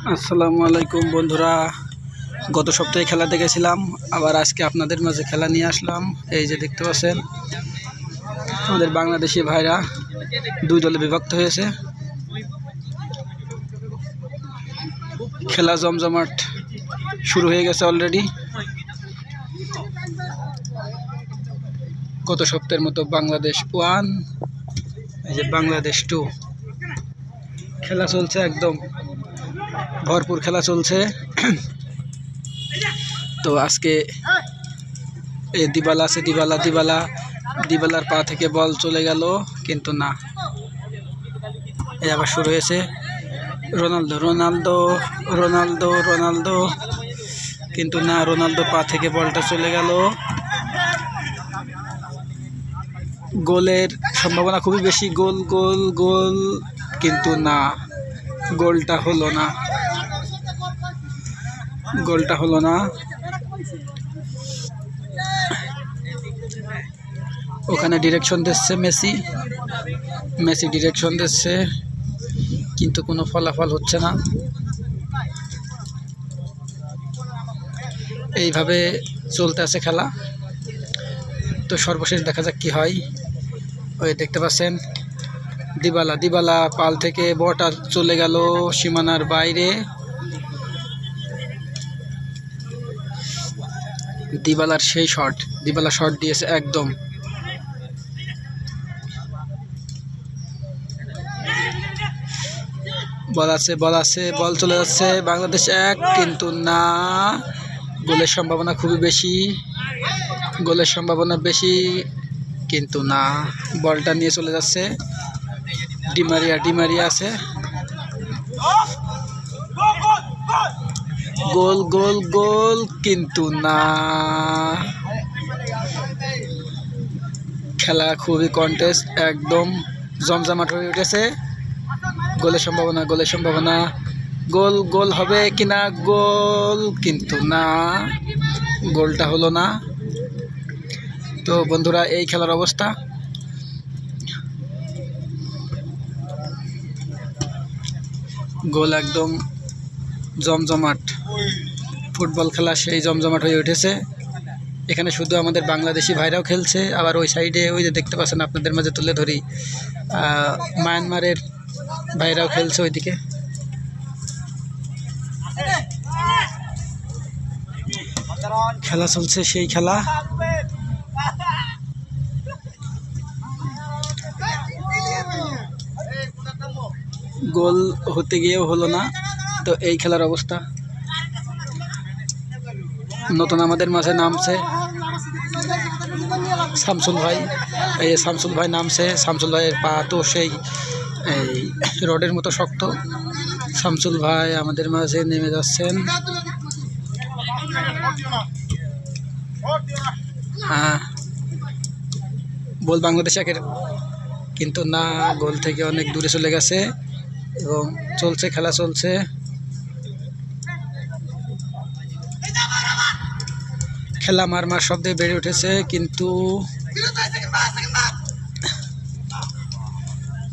আসসালামু আলাইকুম বন্ধুরা, গত সপ্তাহে খেলা দেখেছিলাম, আবার আজকে আপনাদের মাঝে খেলা নিয়ে আসলাম। এই যে দেখতে পাচ্ছেন আমাদের বাংলাদেশি ভাইরা দুই দলে বিভক্ত হয়েছে। খেলা জমজমাট শুরু হয়ে গেছে অলরেডি। গত সপ্তাহের মতো বাংলাদেশ 1, এই যে বাংলাদেশ 2 খেলা চলছে, একদম ভরপুর খেলা চলছে। তো আজকে দিবালা আছে, দিবালার পা থেকে বল চলে গেল, কিন্তু না, এই আবার শুরু হয়েছে। রোনালদো, কিন্তু না, রোনালদো পা থেকে বলটা চলে গেল। গোলের সম্ভাবনা খুবই বেশি, গোল, কিন্তু না, গোলটা হলো না। ওখানে ডিরেকশন দিচ্ছে মেসি ডিরেকশন দিচ্ছে, কিন্তু কোনো ফলাফল হচ্ছে না। এইভাবে চলতে আছে খেলা। তো সর্বশেষ দেখা যাক কি হয়। ওই দেখতে পাচ্ছেন দিবালা পাল থেকে বলটা চলে গেল সীমানার বাইরে। দিবালার সেই দিবালা শট দিয়েছে একদম। বল চলে যাচ্ছে, বাংলাদেশ 1, কিন্তু না, গোলের সম্ভাবনা খুবই বেশি, কিন্তু না, বলটা নিয়ে চলে যাচ্ছে ডিমারিয়া আছে। গোল, কিন্তু না। খেলা খুবই কন্টেস্ট, একদম জমজমাট হয়ে উঠেছে। গোলের সম্ভাবনা, গোল হবে কিনা, কিন্তু না, গোলটা হলো না। তো বন্ধুরা, এই খেলার অবস্থা। গোল একদম জমজমাট, ফুটবল খেলা সেই জমজমাট হয়ে উঠেছে। এখানে শুধু আমাদের বাংলাদেশি ভাইরাও খেলছে, আবার ওই সাইডে ওই যে দেখতে পাচ্ছেন, আপনাদের মাঝে তুলে ধরি, মায়ানমারের ভাইরাও খেলছে ওইদিকে। খেলা চলছে সেই খেলা। গোল হতে গিয়েও হলো না। তো এই খেলার অবস্থা। নতুন আমাদের মাঝে নামছে শামসুল ভাই নামছে। শামসুল ভাইয়ের পা তো সেই রডের মতো শক্ত। শামসুল ভাই আমাদের মাঝে নেমে যাচ্ছেন। হ্যাঁ, বল বাংলাদেশ 1, কিন্তু না, গোল থেকে অনেক দূরে চলে গেছে। এবং খেলা চলছে। খেলা মারমার শব্দে বেড়ে উঠেছে, কিন্তু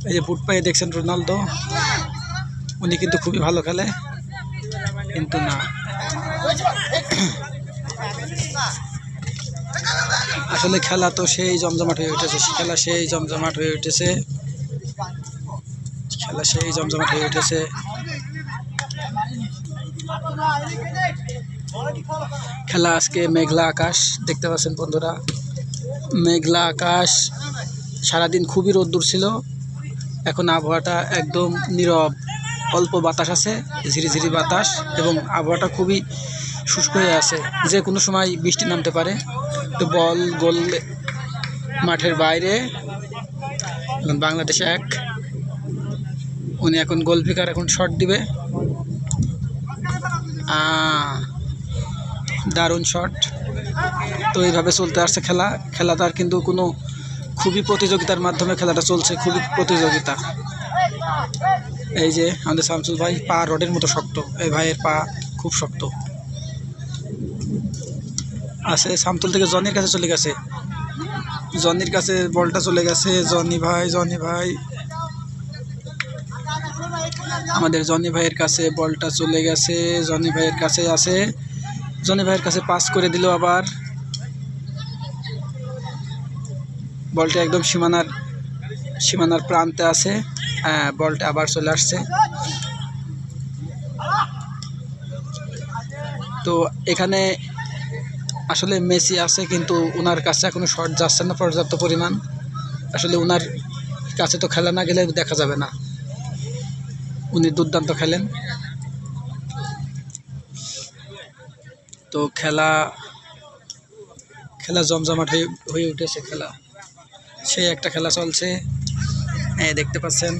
এই যে বুট পায়ে দেখছেন রোনালদো, উনি কিন্তু খুবই ভালো খেলে, কিন্তু না। আসলে খেলা তো সেই জমজমাট হয়ে উঠেছে। খেলা আজকে মেঘলা আকাশ দেখতে পাচ্ছেন বন্ধুরা, মেঘলা আকাশ। সারাদিন খুবই রোদ্দুর ছিল, এখন আবহাওয়াটা একদম নীরব, অল্প বাতাস আছে, ঝিরিঝিরি বাতাস, এবং আবহাওয়াটা খুবই শুষ্ক হয়ে আছে, যে কোনো সময় বৃষ্টি নামতে পারে। তো গোল মাঠের বাইরে। এখন বাংলাদেশ 1, উনি এখন গোলকিপার এখন শট দিবে। দারুণ শট। তো এইভাবে চলতে আসছে খেলাটার, কিন্তু কোনো খুবই প্রতিযোগিতার মাধ্যমে খেলাটা চলছে, খুবই প্রতিযোগিতা। এই যে আমাদের শামসুল ভাই, পা রডের মতো শক্ত, এই ভাইয়ের পা খুব শক্ত আছে। শামসুল থেকে জনির কাছে চলে গেছে, বলটা চলে গেছে। জনি ভাই আমাদের জনি ভাইয়ের কাছে বলটা চলে গেছে, জনি ভাইয়ের কাছে আছে, জনি ভাইয়ের কাছে পাস করে দিল। আবার বলটা একদম সীমানার প্রান্তে আছে। বলটা আবার চলে আসছে। তো এখানে আসলে মেসি আছে, কিন্তু ওনার কাছে এখনো শট যাচ্ছে না পর্যাপ্ত পরিমাণ। আসলে ওনার কাছে তো খেলা না গেলে দেখা যাবে না, উনি দুর্দান্ত খেলেন। তো খেলা জমজমাট হয়ে উঠেছে। খেলা সেই একটা খেলা চলছে, দেখতে পাচ্ছেন।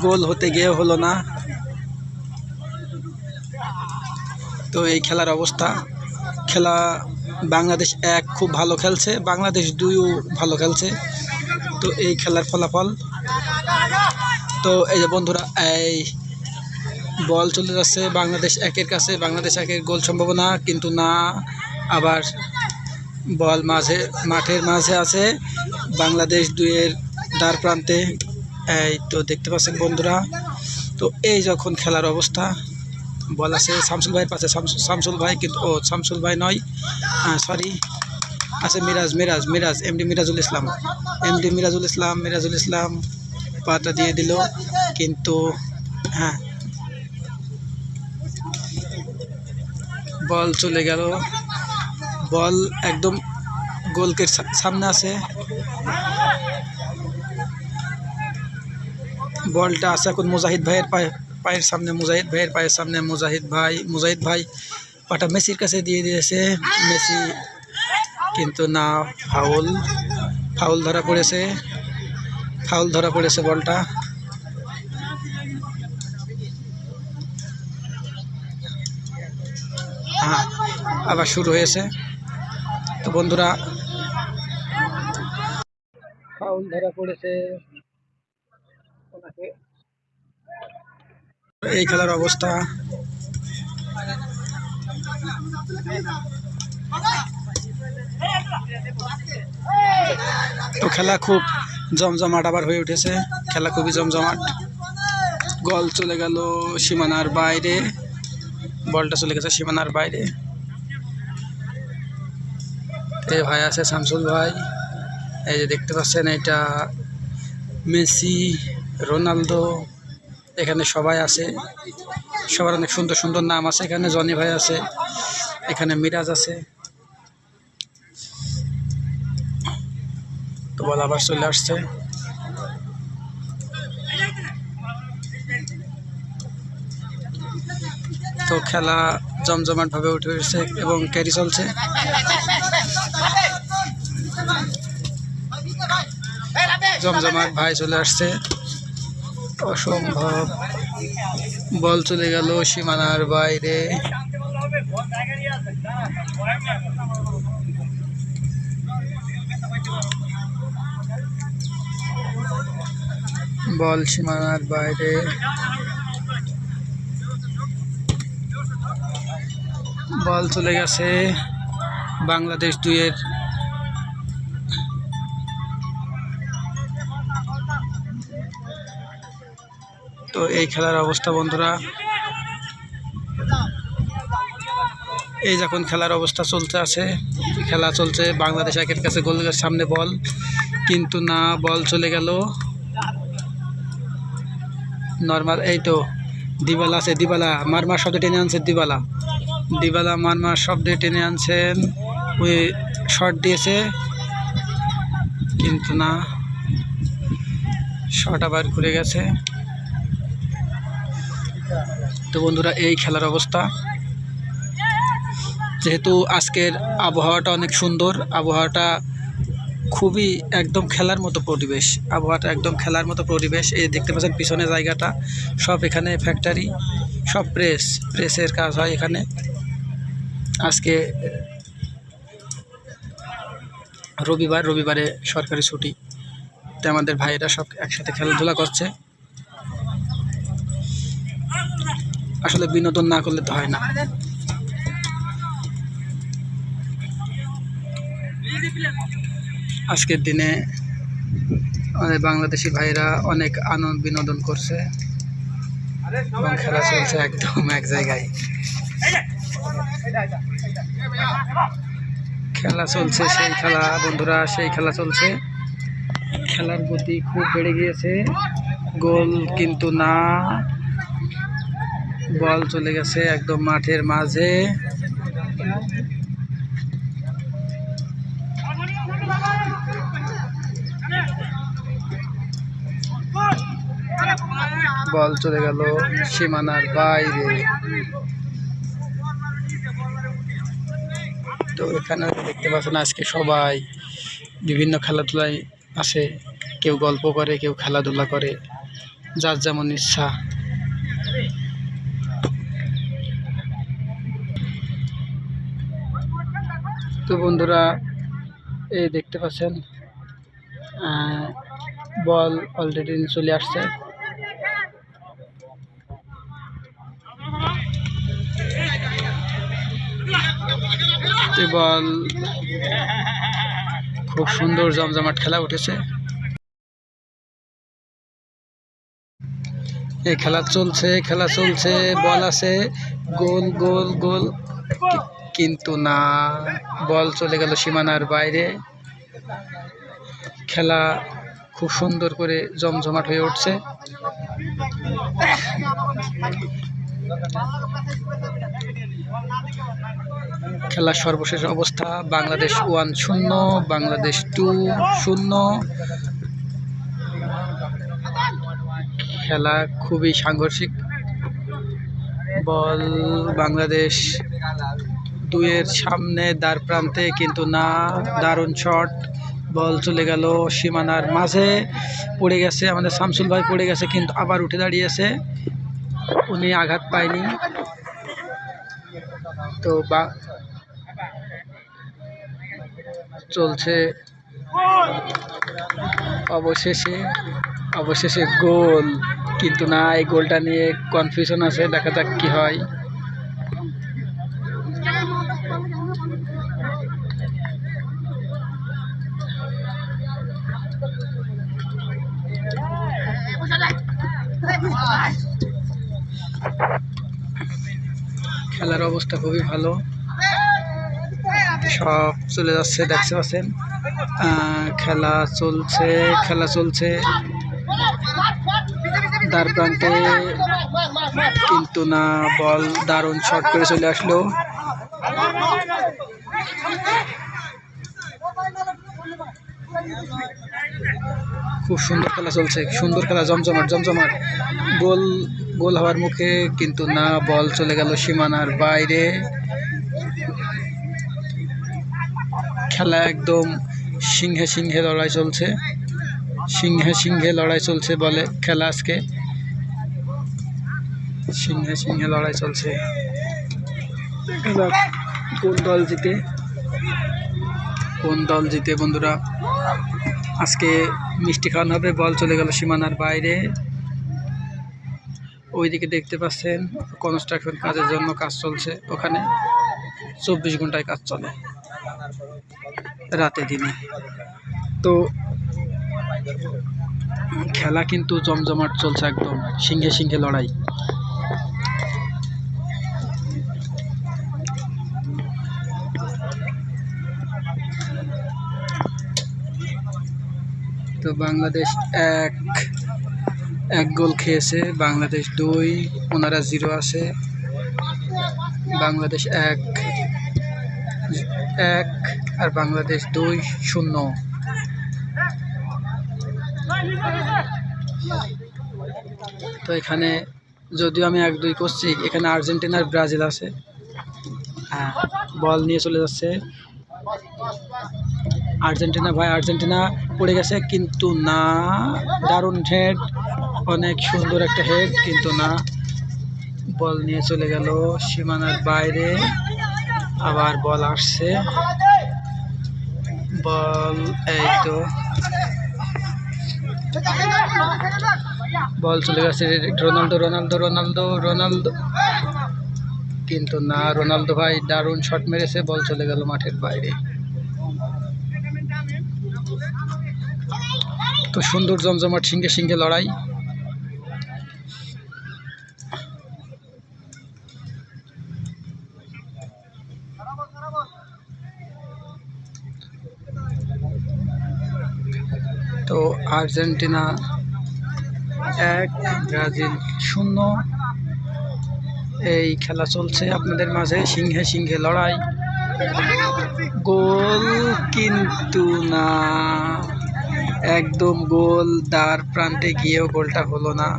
গোল হতে গিয়ে হলো না। তো এই খেলার অবস্থা, খেলা বাংলাদেশ 1 খুব ভালো খেলছে, বাংলাদেশ 2ও ভালো খেলছে। তো এই খেলার ফলাফল। তো এই যে বন্ধুরা, এই বল চলে যাচ্ছে বাংলাদেশ 1-এর কাছে। বাংলাদেশ 1-এর গোল সম্ভাবনা, কিন্তু না। আবার বল মাঠের মাঝে আছে, বাংলাদেশ 2-এর দ্বার প্রান্তে। এই তো দেখতে পাচ্ছেন বন্ধুরা। তো এই যখন খেলার অবস্থা, বল আছে শামসুল ভাইয়ের পাশে, শামসুল ভাই, কিন্তু শামসুল ভাই নয়, সরি, আছে মিরাজ, এমডি মিরাজুল ইসলাম পাটা দিয়ে দিল, কিন্তু বল চলে গেল। বল একদম গোলকের সামনে আছে, বলটা আছে এখন মুজাহিদ ভাইয়ের পায়ের সামনে, মুজাহিদ ভাই পাটা মেসির কাছে দিয়ে দিয়েছে। মেসি, কিন্তু না, ফাউল ধরা পড়েছে বলটা। আবার শুরু হয়েছে। তো বন্ধুরা, ফাউল ধরা পড়েছে ওনাকে। এই খেলার অবস্থা। তো খেলা খুব জমজমাট আবার হয়ে উঠেছে, খেলা খুবই জমজমাট। গোল চলে গেল সীমানার বাইরে, বলটা চলে গেছে সীমানার বাইরে। এই ভাই আছে শামসুল ভাই, এই যে দেখতে পাচ্ছেন, এটা মেসি, রোনালদো, এখানে সবাই আছে, সবার অনেক সুন্দর সুন্দর নাম আছে। এখানে জনি ভাই আছে, এখানে মিরাজ আছে। তো বল আবার চলে আসছে। তো খেলা জমজমাট ভাবে উঠে এসেছে এবং ক্যারি চলছে। জমজমাট ভাই চলে আসছে, অসম্ভব। বল চলে গেল সীমানার বাইরে। বল সীমানার বাইরে, বল চলে গেছে বাংলাদেশ 2-এর। তো এই খেলার অবস্থা বন্ধুরা, এই যখন খেলার অবস্থা খেলা চলছে, বাংলাদেশ 1-এর কাছে গোলের সামনে বল, কিন্তু না, বল চলে গেল নর্মাল। এই তো দিবালা আছে, দিবালা মারমার শব্দে টেনে আনছে, দিবালা মারমার শব্দে টেনে আনছেন। ওই শট দিয়েছে, কিন্তু না, শট আবার ঘুরে গেছে। তো বন্ধুরা, এই খেলার অবস্থা। যেহেতু আজকের আবহাওয়াটা অনেক সুন্দর, আবহাওয়াটা খুবই একদম খেলার মতো পরিবেশ, এই দেখতে পাচ্ছেন পিছনে জায়গাটা সব, এখানে ফ্যাক্টরি, সব প্রেসের কাজ হয় এখানে। আজকে রবিবারে সরকারি ছুটি, তো আমাদের ভাইয়েরা সব একসাথে খেলাধুলা করছে। আসলে বিনোদন না করলে তো হয় না। আজকের দিনে আমাদের বাংলাদেশি ভাইরা অনেক বিনোদন করছে। এবং খেলা চলছে একদম এক জায়গায়। খেলা চলছে, সেই খেলা বন্ধুরা, সেই খেলা চলছে। খেলার গতি খুব বেড়ে গিয়েছে। গোল কিন্তু না, বল চলে গেছে একদম মাঠের মাঝে। বল চলে গেল সীমানার বাইরে। তো এখানে দেখতে পাচ্ছেন আজকে সবাই বিভিন্ন খেলাধুলায় আসে, কেউ গল্প করে, কেউ খেলাধুলা করে, যার যেমন ইচ্ছা। তো বন্ধুরা, এই দেখতে পাচ্ছেন বল অলরেডি চলে আসছে। বল খুব সুন্দর জমজমাট খেলা উঠেছে। এই খেলা চলছে, বল আছে, গোল গোল গোল, কিন্তু না, বল চলে গেল সীমানার বাইরে। খেলা খুব সুন্দর করে জমজমাট হয়ে উঠছে। খেলার সর্বশেষ অবস্থা বাংলাদেশ 1-0, বাংলাদেশ 2-0। খেলা খুবই সাংঘর্ষিক। বল বাংলাদেশ 2-এর সামনে দ্বার প্রান্তে, কিন্তু না, দারুণ শট। বল চলে গেল সীমানার মাঝে, পড়ে গেছে আমাদের শামসুল ভাই, পড়ে গেছে কিন্তু আবার উঠে দাঁড়িয়েছে, উনি আঘাত পায়নি। তো চলছে অবশেষে গোল, কিন্তু না, এই গোলটা নিয়ে কনফিউশন আছে, দেখা যাক কি হয়। খেলার অবস্থা খুবই ভালো, সব চলে যাচ্ছে, দেখতে পাচ্ছেন। খেলা চলছে দ্বার প্রান্তে, কিন্তু না, বল দারুণ শট করে চলে আসলো। খুব সুন্দর খেলা চলছে, সুন্দর খেলা, জমজমাট। গোল হওয়ার মুখে, কিন্তু না, বল চলে গেল সীমানার বাইরে। খেলা একদম সিংহে লড়াই চলছে, বলে খেলা আজকে সিংহে লড়াই চলছে। কোন দল জিতে বন্ধুরা। আজকে মিষ্টি খাওয়ানো হবে। বল চলে গেল সীমানার বাইরে। ওইদিকে দেখতে পাচ্ছেন কনস্ট্রাকশন কাজের জন্য কাজ চলছে, ওখানে 24 ঘন্টায় কাজ চলে, রাতে দিনে। তো খেলা কিন্তু জমজমাট চলছে, একদম সিংহে লড়াই। তো বাংলাদেশ এক গোল খেয়েছে, বাংলাদেশ 2, ওনারা 0 আছে। বাংলাদেশ 1 আর বাংলাদেশ 2-0। তো এখানে যদিও আমি 1-2 করছি, এখানে আর্জেন্টিনা আর ব্রাজিল আছে। বল নিয়ে চলে যাচ্ছে আর্জেন্টিনা পড়ে গেছে, কিন্তু না, দারুণ হেড, অনেক সুন্দর একটা হেড, কিন্তু না, বল নিয়ে চলে গেল সীমানার বাইরে। আবার বল আসছে, বল এই তো বল চলে গেছে রোনালদো, কিন্তু না, রোনালদো ভাই দারুণ শট মেরেছে, বল চলে গেল মাঠের বাইরে। তো সুন্দর জমজমাট সিংহে লড়াই। Argentina 1, Brazil 0। এই খেলা চলছে আপনাদের মাঝে, সিংহে সিংহে লড়াই। গোল কিন্তু না, একদম গোল দ্বার প্রান্তে গিয়েও গোলটা হলো না।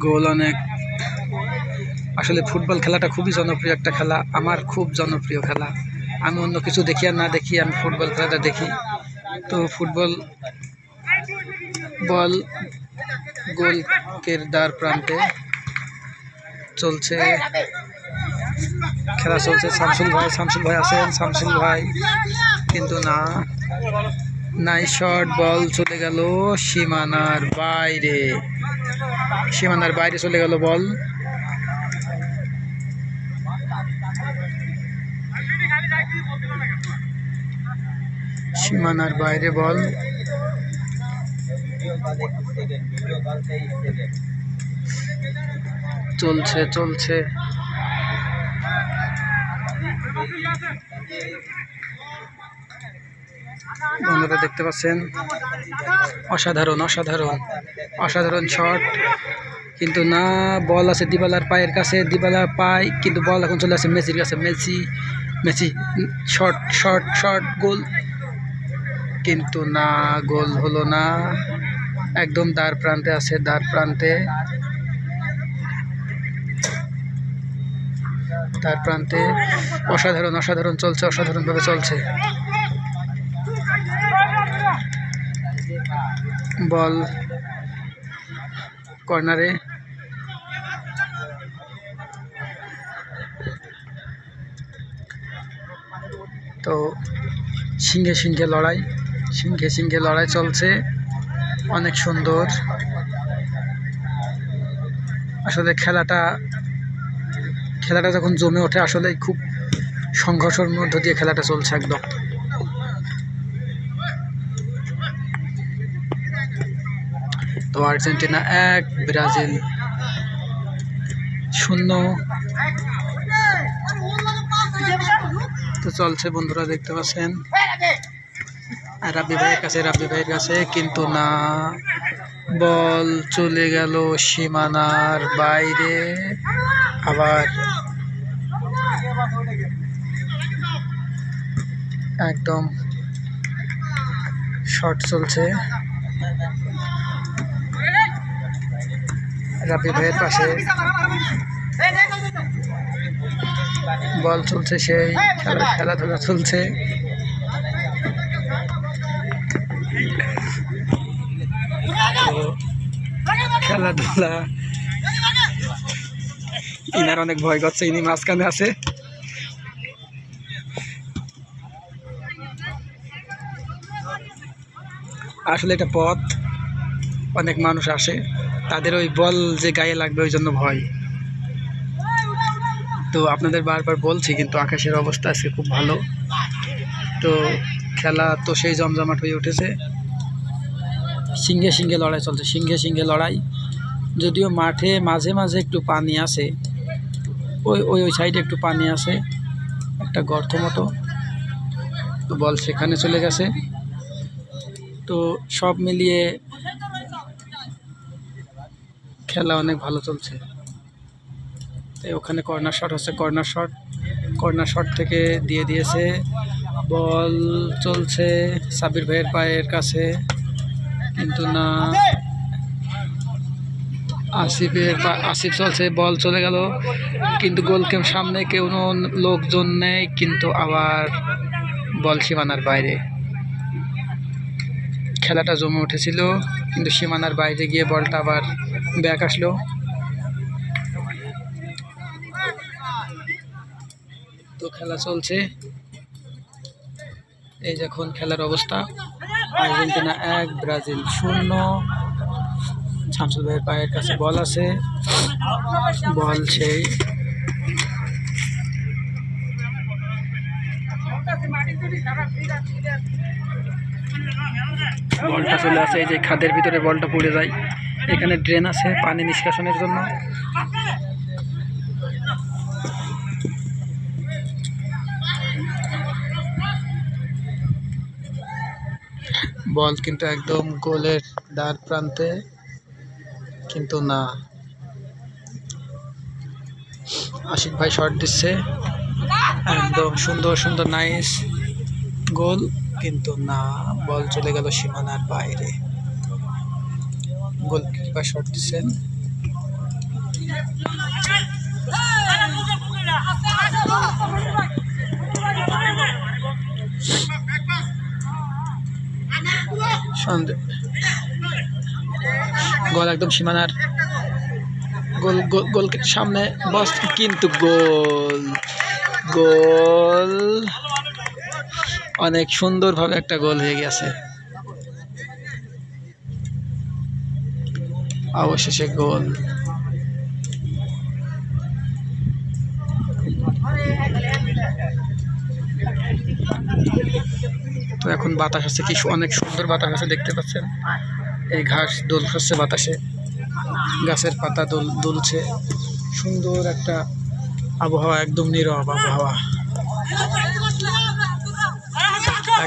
গোল অনেক। আসলে ফুটবল খেলাটা খুবই জনপ্রিয় একটা খেলা, আমার খুব জনপ্রিয় খেলা। আমি অন্য কিছু দেখি আর না দেখি, আমি ফুটবল খেলাটা দেখি। তো ফুটবল বল গোলকের দ্বার প্রান্তে চলছে, খেলা চলছে। শামসুল ভাই আছেন, শামসুল ভাই কিন্তু না, নাই শট। বল চলে গেল সীমানার বাইরে, সীমানার বাইরে চলে গেল বল। সীমানার বাইরে বল। চলছে চলছে। বন্ধুরা দেখতে পাচ্ছেন, অসাধারণ অসাধারণ অসাধারণ শট, কিন্তু না, বল আছে দিবালার পায়ের কাছে, দিবালার পায়, কিন্তু বল এখন চলে আসে মেসির কাছে। মেসি শট শট শট, গোল কিন্তু না, গোল হলো না। একদম দ্বার প্রান্তে আছে, দ্বার প্রান্তে, দ্বার প্রান্তে। অসাধারণ অসাধারণ চলছে, অসাধারণভাবে চলছে। বল কর্নারে, তো সিংহে সিংহে লড়াই, সিংহে সিংহে লড়াই চলছে, অনেক সুন্দর। আসলে খেলাটা যখন জমে ওঠে, আসলে খুব সংঘর্ষের মধ্য দিয়ে খেলাটা চলছে একদম। তো আর্জেন্টিনা 1, ব্রাজিল 0। তো চলছে বন্ধুরা, দেখতে পাচ্ছেন। রাব্বি ভাইয়ের কাছে কিন্তু না, বল চলে গেল সীমানার বাইরে। আবার একদম শট চলছে রাব্বি ভাইয়ের পাশে, বল চলছে, সেই খেলাধুলা চলছে। খেলাধুলা, ইনার অনেক ভয় করছে, ইনি মাঝখানে আছে। আসলে এটা পথ, অনেক মানুষ আসে, তাদের ওই বল যে গায়ে লাগবে ওই জন্য ভয়। তো আপনাদের বারবার বলছি, কিন্তু আকাশের অবস্থা আজকে খুব ভালো। তো খেলা তো সেই জমজমাট হয়ে উঠেছে, সিংহে সিংহে লড়াই চলছে, সিংহে সিংহে লড়াই। যদিও মাঠে মাঝে মাঝে একটু পানি আছে, ওই সাইডে একটু পানি আছে, একটা গর্ত মতো, তো বল সেখানে চলে গেছে। তো সব মিলিয়ে খেলা অনেক ভালো চলছে। তাই ওখানে কর্নার শট হচ্ছে, কর্নার শট থেকে দিয়ে দিয়েছে, বল চলছে সাবির ভাইয়ের পায়ের কাছে, কিন্তু না, আসিফ চলছে, বল চলে গেল, কিন্তু গোলকে সামনে কোনো লোকজন নেই, কিন্তু আবার বল সীমানার বাইরে। খেলাটা জমে উঠেছিল, কিন্তু সীমানার বাইরে গিয়ে বলটা আবার ব্যাক আসলো। তো খেলা চলছে, এই যখন খেলার অবস্থা, আর্জেন্টিনা 1, ব্রাজিল 0। শামসুল ভাইয়ের পায়ের কাছে বল আছে, বল সেই বলটা চলে আসে, এই যে খাদের ভিতরে বলটা পড়ে যায়, এখানে ড্রেন আছে পানি নিষ্কাশনের জন্য। বল কিন্তু একদম গোলের দ্বার প্রান্তে, কিন্তু না। আশিক ভাই শট দিচ্ছে, একদম সুন্দর সুন্দর নাইস গোল, কিন্তু না, বল চলে গেল সীমানার বাইরে। গোলকিপার শট দিচ্ছেন। গোল একদম সীমানার, গোল গোল সামনে বস, কিন্তু গোল, গোল অনেক সুন্দরভাবে একটা গোল হয়ে গেছে, অবশেষে গোল। তো এখন বাতাস আছে, কি অনেক সুন্দর বাতাস আছে, দেখতে পাচ্ছেন। এই ঘাস দোল খাচ্ছে বাতাসে, গাছের পাতা দুলছে, সুন্দর একটা আবহাওয়া, একদম নীরব আবহাওয়া,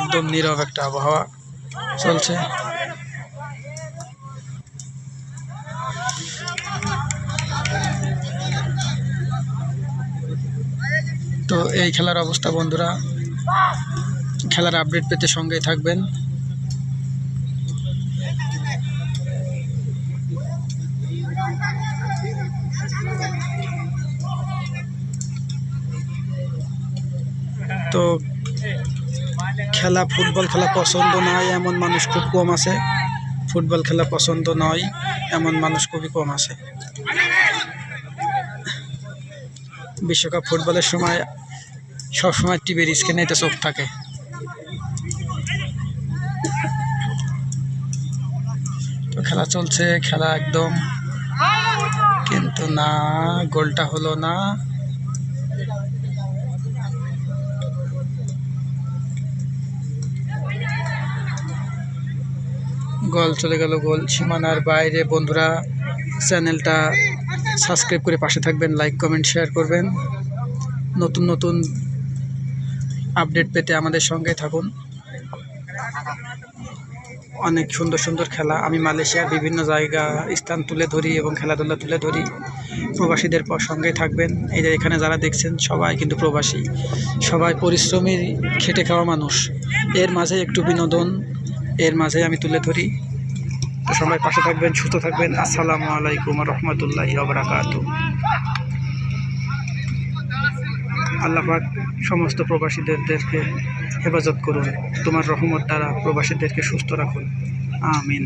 একদম নীরব একটা আবহাওয়া চলছে। তো এই খেলার অবস্থা বন্ধুরা, খেলার আপডেট পেতে সঙ্গেই থাকবেন। তো খেলা, ফুটবল খেলা পছন্দ নয় এমন মানুষ খুব কম আছে, ফুটবল খেলা পছন্দ নয় এমন মানুষ খুবই কম আছে। বিশ্বকাপ ফুটবলের সময় সবসময় টিভির স্ক্রিনে এটা চোখ থাকে। তো খেলা চলছে, খেলা একদম, কিন্তু না, গোলটা হলো না। গোল চলে গেল, গোল সীমানার বাইরে। বন্ধুরা, চ্যানেলটা সাবস্ক্রাইব করে পাশে থাকবেন, লাইক কমেন্ট শেয়ার করবেন। নতুন নতুন আপডেট পেতে আমাদের সঙ্গে থাকুন। অনেক সুন্দর সুন্দর খেলা আমি মালয়েশিয়ার বিভিন্ন জায়গা স্থান তুলে ধরি এবং খেলাধুলা তুলে ধরি। প্রবাসীদের সঙ্গে থাকবেন। এই যে এখানে যারা দেখছেন সবাই কিন্তু প্রবাসী, সবাই পরিশ্রমী, খেটে খাওয়া মানুষ। এর মাঝে একটু বিনোদন, এর মাঝে আমি তুলে ধরি। তো সবাই পাশে থাকবেন, সুস্থ থাকবেন। আসসালামু আলাইকুম রহমতুল্লাহি ওয়া বারাকাতুহু। আল্লাহ পাক সমস্ত প্রবাসীদেরকে হেফাজত করুন, তোমার রহমত দ্বারা প্রবাসীদেরকে সুস্থ রাখুন, আমিন।